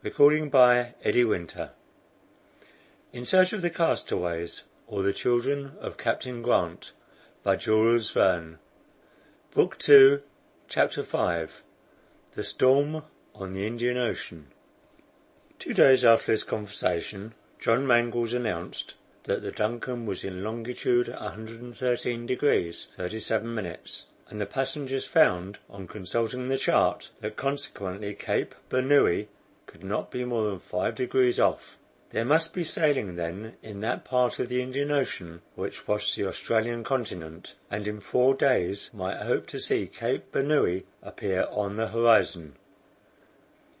Recording by Eddie Winter. In Search of the Castaways, or the Children of Captain Grant, by Jules Verne. Book 2, Chapter 5. The Storm on the Indian Ocean. 2 days after this conversation, John Mangles announced that the Duncan was in longitude 113 degrees 37 minutes, and the passengers found, on consulting the chart, that consequently Cape Bernouilli could not be more than 5 degrees off. There must be sailing then in that part of the Indian Ocean which washed the Australian continent, and in 4 days might hope to see Cape Bernouilli appear on the horizon.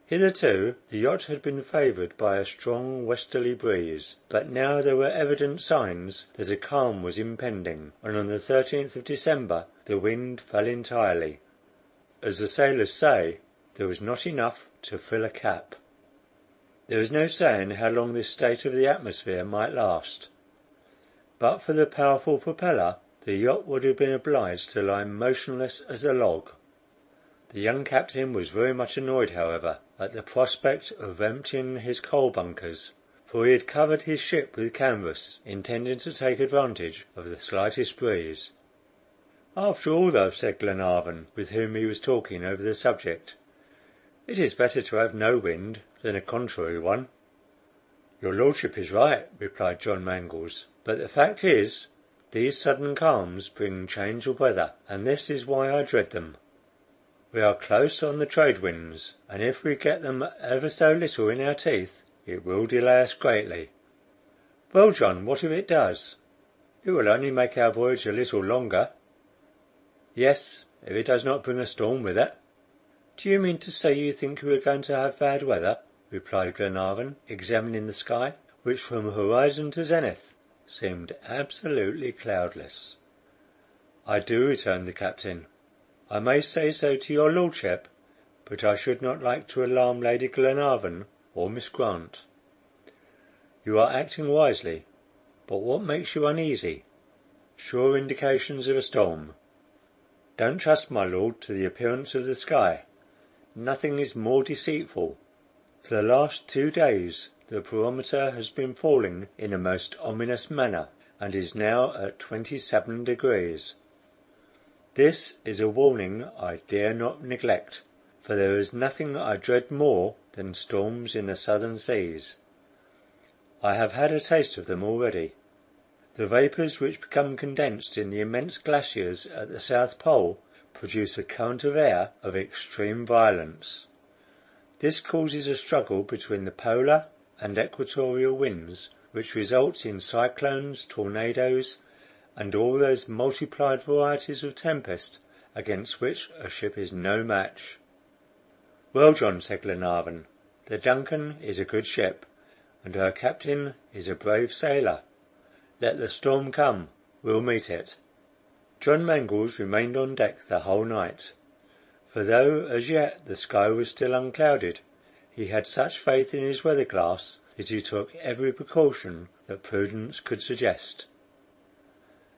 Hitherto the yacht had been favoured by a strong westerly breeze, but now there were evident signs that a calm was impending, and on the 13th of December the wind fell entirely. As the sailors say, there was not enough to fill a cap. There is no saying how long this state of the atmosphere might last. But for the powerful propeller, the yacht would have been obliged to lie motionless as a log. The young captain was very much annoyed, however, at the prospect of emptying his coal bunkers, for he had covered his ship with canvas, intending to take advantage of the slightest breeze. "After all, though," said Glenarvan, with whom he was talking over the subject, "it is better to have no wind than a contrary one." "Your lordship is right," replied John Mangles, "but the fact is, these sudden calms bring change of weather, and this is why I dread them. We are close on the trade winds, and if we get them ever so little in our teeth, it will delay us greatly." "Well, John, what if it does?" "It will only make our voyage a little longer." "Yes, if it does not bring a storm with it." "Do you mean to say you think we are going to have bad weather?" replied Glenarvan, examining the sky, which from horizon to zenith seemed absolutely cloudless. "I do," returned the captain. "I may say so to your lordship, but I should not like to alarm Lady Glenarvan or Miss Grant." "You are acting wisely, but what makes you uneasy?" "Sure indications of a storm." "Don't trust, my lord, to the appearance of the sky. Nothing is more deceitful. For the last 2 days the barometer has been falling in a most ominous manner, and is now at 27 degrees. This is a warning I dare not neglect, for there is nothing I dread more than storms in the southern seas. I have had a taste of them already. The vapours which become condensed in the immense glaciers at the South Pole produce a current of air of extreme violence. This causes a struggle between the polar and equatorial winds, which results in cyclones, tornadoes, and all those multiplied varieties of tempest against which a ship is no match." "Well, John," said Glenarvan, "the Duncan is a good ship, and her captain is a brave sailor. Let the storm come, we'll meet it." John Mangles remained on deck the whole night, for though as yet the sky was still unclouded, he had such faith in his weather glass that he took every precaution that prudence could suggest.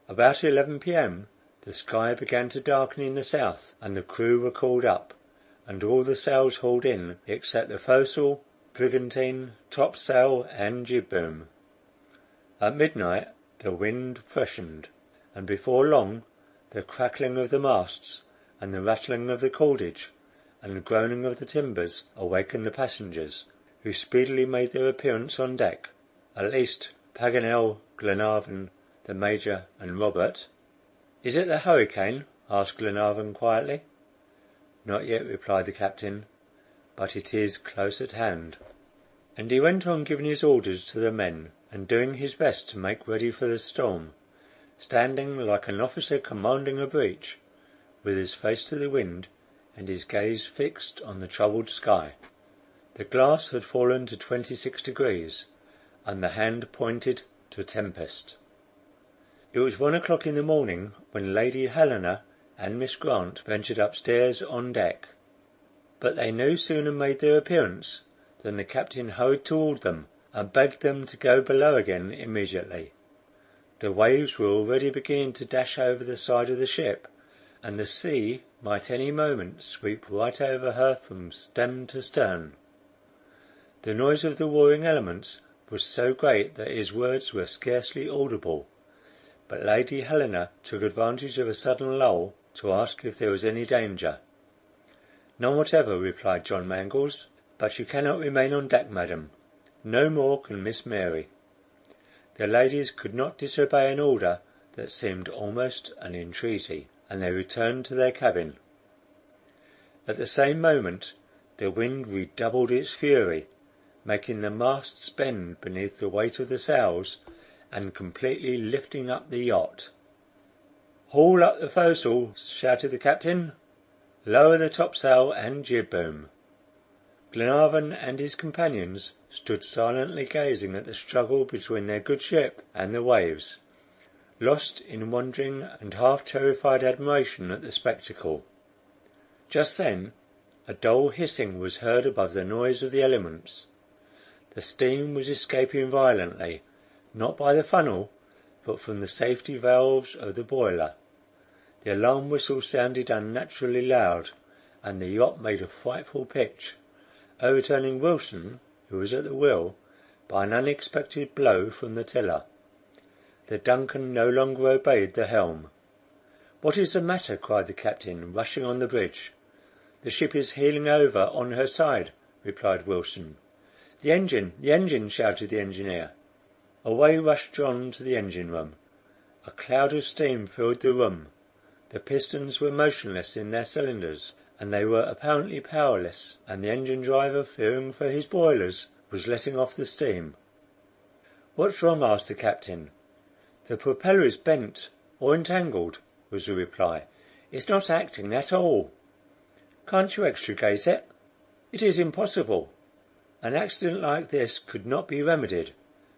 About 11 p.m. the sky began to darken in the south, and the crew were called up, and all the sails hauled in except the forecastle, brigantine, topsail, and jib boom. At midnight the wind freshened, and before long the crackling of the masts, and the rattling of the cordage, and the groaning of the timbers awakened the passengers, who speedily made their appearance on deck, at least Paganel, Glenarvan, the Major, and Robert. "Is it the hurricane?" asked Glenarvan quietly. "Not yet," replied the captain, "but it is close at hand." And he went on giving his orders to the men, and doing his best to make ready for the storm, standing like an officer commanding a breach, with his face to the wind and his gaze fixed on the troubled sky. The glass had fallen to 26 degrees, and the hand pointed to tempest. It was 1 o'clock in the morning when Lady Helena and Miss Grant ventured upstairs on deck, but they no sooner made their appearance than the captain hurried toward them and begged them to go below again immediately. The waves were already beginning to dash over the side of the ship, and the sea might any moment sweep right over her from stem to stern. The noise of the warring elements was so great that his words were scarcely audible, but Lady Helena took advantage of a sudden lull to ask if there was any danger. "None whatever," replied John Mangles, "but you cannot remain on deck, madam. No more can Miss Mary." The ladies could not disobey an order that seemed almost an entreaty, and they returned to their cabin. At the same moment the wind redoubled its fury, making the masts bend beneath the weight of the sails, and completely lifting up the yacht. "Haul up the foresail," shouted the captain. "Lower the topsail and jib boom." Glenarvan and his companions stood silently gazing at the struggle between their good ship and the waves, lost in wondering and half terrified admiration at the spectacle. Just then a dull hissing was heard above the noise of the elements. The steam was escaping violently, not by the funnel, but from the safety valves of the boiler. The alarm whistle sounded unnaturally loud, and the yacht made a frightful pitch, overturning Wilson, who was at the wheel, by an unexpected blow from the tiller. The Duncan no longer obeyed the helm. "What is the matter?" cried the captain, rushing on the bridge. "The ship is heeling over on her side," replied Wilson. The engine!" shouted the engineer. Away rushed John to the engine room. A cloud of steam filled the room. The pistons were motionless in their cylinders, and they were apparently powerless, and the engine driver, fearing for his boilers, was letting off the steam. "What's wrong?" asked the captain. "The propeller is bent or entangled," was the reply. "It's not acting at all." "Can't you extricate it?" "It is impossible. An accident like this could not be remedied,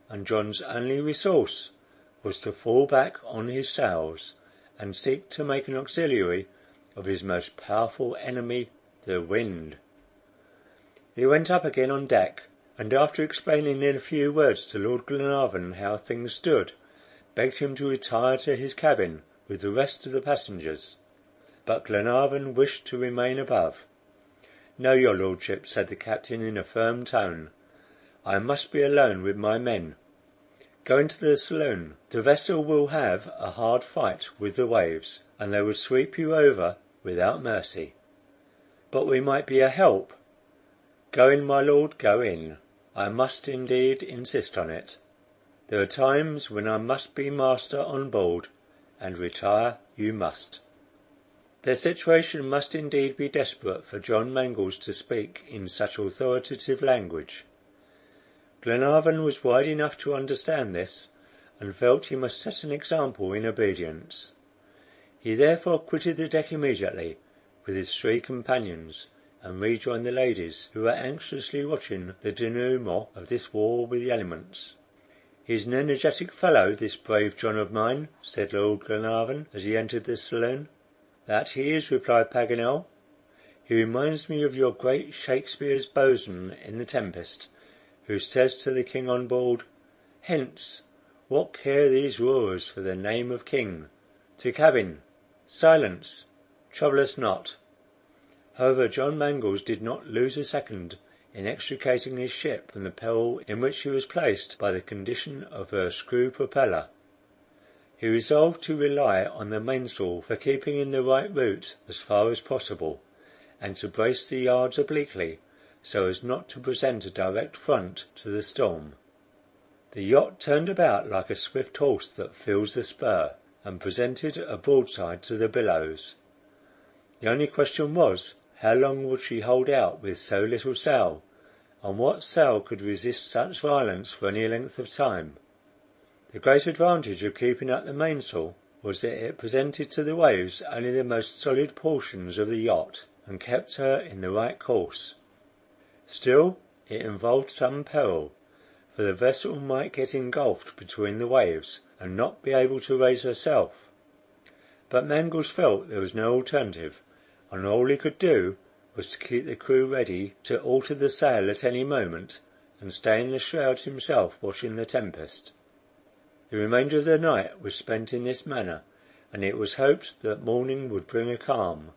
and John's only resource was to fall back on his sails, and seek to make an auxiliary of his most powerful enemy, the wind. He went up again on deck, and after explaining in a few words to Lord Glenarvan how things stood, begged him to retire to his cabin with the rest of the passengers. But Glenarvan wished to remain above. "No, your lordship," said the captain in a firm tone. "I must be alone with my men. Go into the saloon. The vessel will have a hard fight with the waves, and they will sweep you over without mercy." "But we might be a help." "Go in, my lord, go in. I must indeed insist on it. There are times when I must be master on board, and retire you must." Their situation must indeed be desperate for John Mangles to speak in such authoritative language. Glenarvan was wide enough to understand this, and felt he must set an example in obedience. He therefore quitted the deck immediately with his three companions, and rejoined the ladies, who were anxiously watching the denouement of this war with the elements. "He's an energetic fellow, this brave John of mine," said Lord Glenarvan as he entered the saloon. "That he is," replied Paganel. "He reminds me of your great Shakespeare's boatswain in the Tempest, who says to the king on board, 'Hence, what care these roarers for the name of king? To cabin! Silence! Trouble us not!'" However, John Mangles did not lose a second in extricating his ship from the peril in which she was placed by the condition of her screw propeller. He resolved to rely on the mainsail for keeping in the right route as far as possible, and to brace the yards obliquely, so as not to present a direct front to the storm. The yacht turned about like a swift horse that feels the spur, and presented a broadside to the billows. The only question was, how long would she hold out with so little sail, and what sail could resist such violence for any length of time? The great advantage of keeping up the mainsail was that it presented to the waves only the most solid portions of the yacht, and kept her in the right course. Still, it involved some peril, for the vessel might get engulfed between the waves, and not be able to raise herself. But Mangles felt there was no alternative, and all he could do was to keep the crew ready to alter the sail at any moment, and stay in the shrouds himself watching the Tempest. The remainder of the night was spent in this manner, and it was hoped that morning would bring a calm.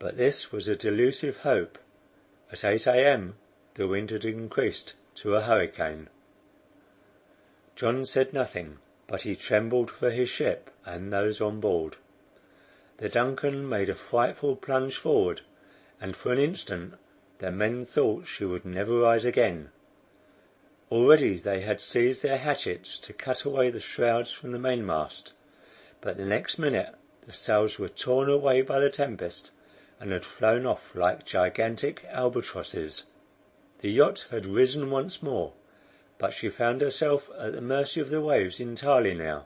But this was a delusive hope. At 8 a.m. the wind had increased to a hurricane. John said nothing, but he trembled for his ship and those on board. The Duncan made a frightful plunge forward, and for an instant the men thought she would never rise again. Already they had seized their hatchets to cut away the shrouds from the mainmast, but the next minute the sails were torn away by the tempest and had flown off like gigantic albatrosses. The yacht had risen once more, but she found herself at the mercy of the waves entirely now,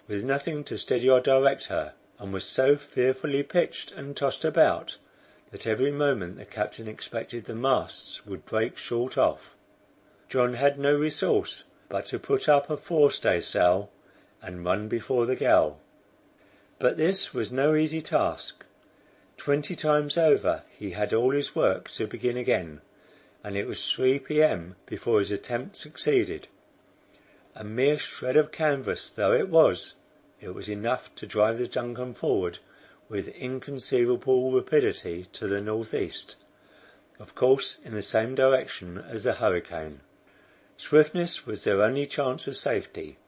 with nothing to steady or direct her, and was so fearfully pitched and tossed about that every moment the captain expected the masts would break short off. John had no resource but to put up a forestaysail and run before the gale. But this was no easy task. 20 times over he had all his work to begin again, and it was 3 p.m. before his attempt succeeded. A mere shred of canvas though it was enough to drive the Duncan forward with inconceivable rapidity to the northeast, of course in the same direction as the hurricane. Swiftness was their only chance of safety.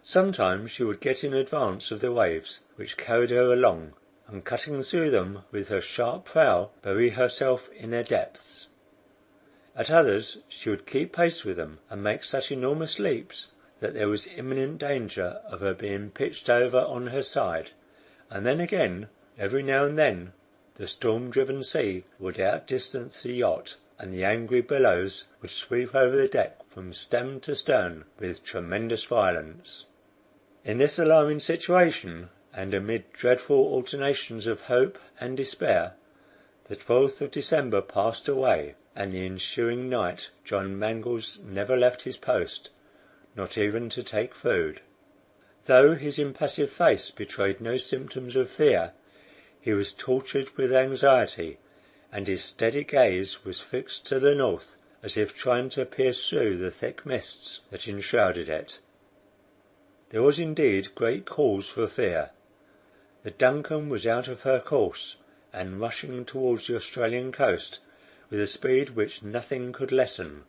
Sometimes she would get in advance of the waves which carried her along, and cutting through them with her sharp prow, bury herself in their depths. At others she would keep pace with them, and make such enormous leaps that there was imminent danger of her being pitched over on her side, and then again, every now and then, the storm-driven sea would outdistance the yacht, and the angry billows would sweep over the deck from stem to stern with tremendous violence. In this alarming situation, and amid dreadful alternations of hope and despair, the 12th of December passed away, and the ensuing night John Mangles never left his post, not even to take food. Though his impassive face betrayed no symptoms of fear, he was tortured with anxiety, and his steady gaze was fixed to the north, as if trying to pierce through the thick mists that enshrouded it. There was indeed great cause for fear. The Duncan was out of her course, and rushing towards the Australian coast with a speed which nothing could lessen.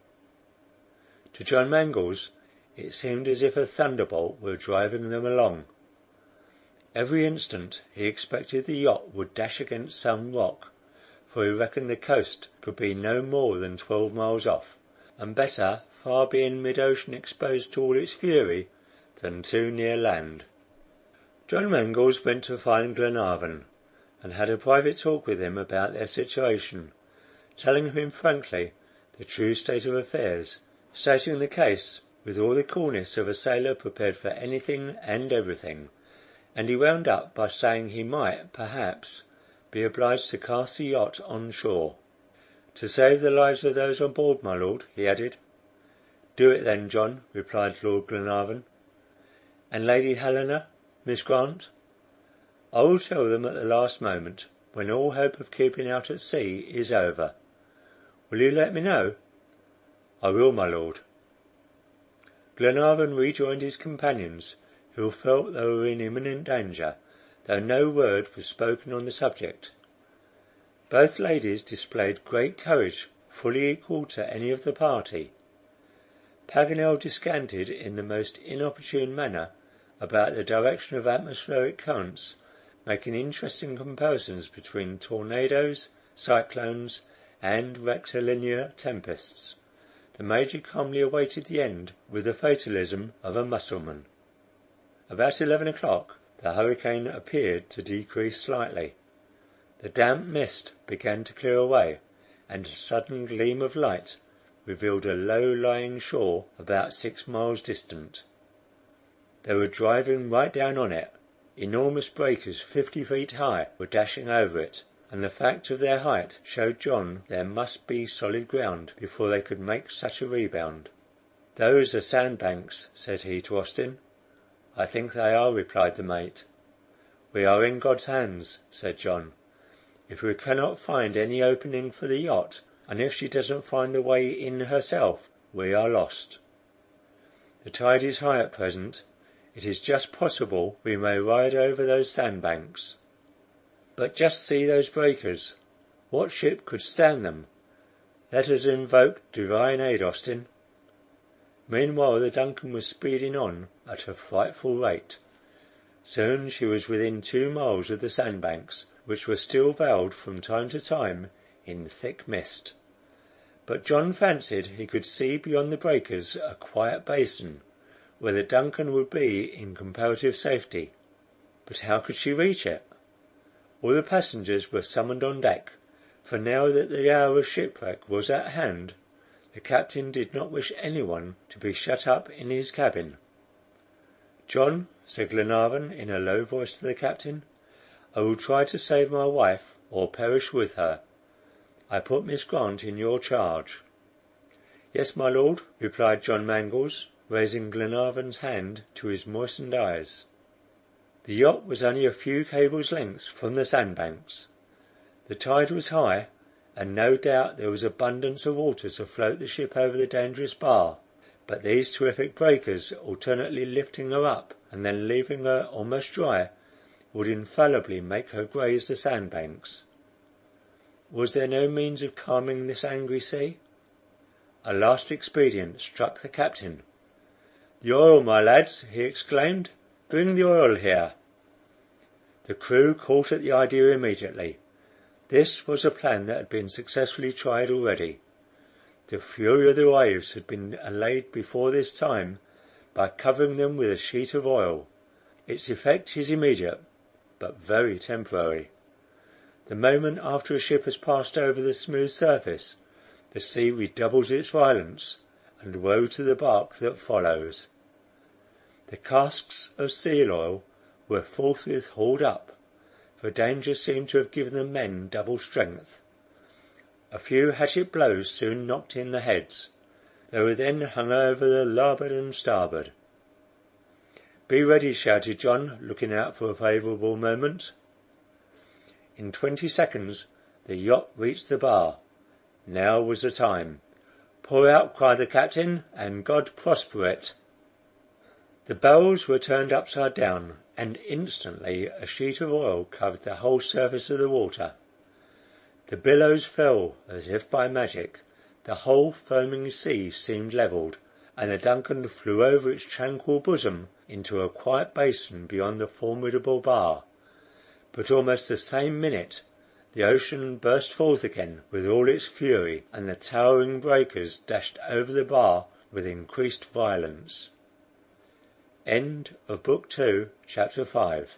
To John Mangles it seemed as if a thunderbolt were driving them along. Every instant he expected the yacht would dash against some rock, for he reckoned the coast could be no more than 12 miles off, and better far be in mid-ocean exposed to all its fury than too near land. John Mangles went to find Glenarvan, and had a private talk with him about their situation, telling him frankly the true state of affairs, stating the case with all the coolness of a sailor prepared for anything and everything, and he wound up by saying he might, perhaps, be obliged to cast the yacht on shore. "To save the lives of those on board, my lord," he added. "Do it then, John," replied Lord Glenarvan. "And Lady Helena, Miss Grant?" "I will tell them at the last moment, when all hope of keeping out at sea is over. Will you let me know?" "I will, my lord." Glenarvan rejoined his companions, who felt they were in imminent danger, though no word was spoken on the subject. Both ladies displayed great courage, fully equal to any of the party. Paganel descanted in the most inopportune manner about the direction of atmospheric currents, making interesting comparisons between tornadoes, cyclones, and rectilinear tempests. The Major calmly awaited the end with the fatalism of a Mussulman. About 11 o'clock the hurricane appeared to decrease slightly. The damp mist began to clear away, and a sudden gleam of light revealed a low-lying shore about 6 miles distant. They were driving right down on it. Enormous breakers 50 feet high were dashing over it, and the fact of their height showed John there must be solid ground before they could make such a rebound. "Those are sandbanks," said he to Austin. "I think they are," replied the mate. "We are in God's hands," said John. "If we cannot find any opening for the yacht, and if she doesn't find the way in herself, we are lost. The tide is high at present. It is just possible we may ride over those sandbanks. But just see those breakers. What ship could stand them? Let us invoke divine aid, Austin." Meanwhile the Duncan was speeding on at a frightful rate. Soon she was within 2 miles of the sandbanks, which were still veiled from time to time in thick mist. But John fancied he could see beyond the breakers a quiet basin, where the Duncan would be in comparative safety. But how could she reach it? All the passengers were summoned on deck, for now that the hour of shipwreck was at hand, the captain did not wish anyone to be shut up in his cabin. "John," said Glenarvan in a low voice to the captain, "I will try to save my wife or perish with her. I put Miss Grant in your charge." "Yes, my lord," replied John Mangles, raising Glenarvan's hand to his moistened eyes. The yacht was only a few cables' lengths from the sandbanks. The tide was high, and no doubt there was abundance of water to float the ship over the dangerous bar, but these terrific breakers, alternately lifting her up and then leaving her almost dry, would infallibly make her graze the sandbanks. Was there no means of calming this angry sea? A last expedient struck the captain. "The oil, my lads!" he exclaimed. "Bring the oil here." The crew caught at the idea immediately. This was a plan that had been successfully tried already. The fury of the waves had been allayed before this time by covering them with a sheet of oil. Its effect is immediate, but very temporary. The moment after a ship has passed over the smooth surface, the sea redoubles its violence, and woe to the bark that follows. The casks of seal oil were forthwith hauled up, for danger seemed to have given the men double strength. A few hatchet blows soon knocked in the heads. They were then hung over the larboard and starboard. "Be ready," shouted John, looking out for a favourable moment. In 20 seconds the yacht reached the bar. Now was the time. "Pour out," cried the captain, "and God prosper it." The barrels were turned upside down, and instantly a sheet of oil covered the whole surface of the water. The billows fell as if by magic, the whole foaming sea seemed levelled, and the Duncan flew over its tranquil bosom into a quiet basin beyond the formidable bar. But almost the same minute the ocean burst forth again with all its fury, and the towering breakers dashed over the bar with increased violence. End of Book 2, Chapter 5.